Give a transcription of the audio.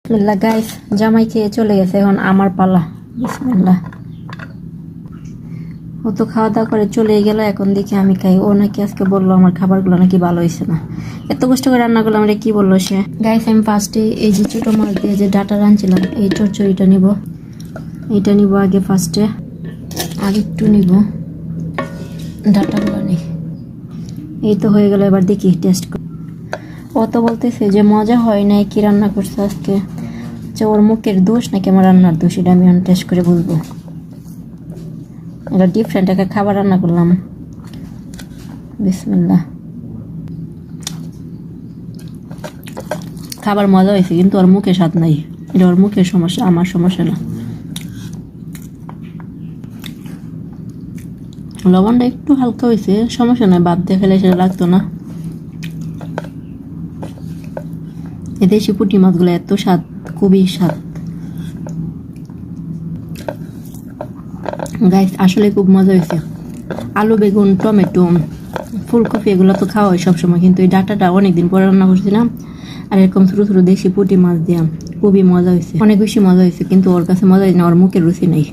বিসমিল্লাহ গাইস, জামাই খেয়ে চলে গেছে, এখন আমার পালা। বিসমিল্লাহ। ও তো খাওয়া দাওয়া করে চলে গেল, এখন দেখি আমি খাই। ও নাকি আজকে বললো আমার খাবারগুলো নাকি ভালো হয়েছে না, এত কষ্ট করে রান্না করলাম, এটা কি বললো সে। গাইস, আমি ফার্স্টে এই যে ছোটো মাছ দিয়ে যে ডাটা রাঁধছিলাম, এই চচ্চড়িটা নিব। এইটা নিব আগে ফার্স্টে, আর একটু নিব ডাটাগুলো নেই। এই তো হয়ে গেল, এবার দেখি টেস্ট কর। ও তো বলতেছে যে মজা হয় নাই, কি রান্না করছে আজকে, যে ওর মুখের দোষ নাকি আমার রান্নার দোষ, এটা আমি টেস্ট করে বুঝবো। এটা ডিফারেন্ট একটা খাবার রান্না করলাম। বিসমিল্লাহ। খাবার মজা হয়েছে, কিন্তু ওর মুখে স্বাদ নাই, এটা ওর মুখের সমস্যা, আমার সমস্যা না। লবণটা একটু হালকা হয়েছে, সমস্যা নয়, বাদ দিয়ে খেলে সেটা লাগতো না। এই দেশি পুঁটি মাছগুলো এত স্বাদ, খুবই স্বাদ গাইস, আসলে খুব মজা হয়েছে। আলু, বেগুন, টমেটো, ফুলকপি এগুলো তো খাওয়া হয় সবসময়, কিন্তু এই ডাটাটা অনেকদিন পরে রান্না করছিলাম, আর এরকম ছোটো ছোটো দেশি পুঁটি মাছ দিয়া খুবই মজা হয়েছে, অনেক বেশি মজা হয়েছে। কিন্তু ওর কাছে মজা হয় না, ওর মুখের রুচি নেই।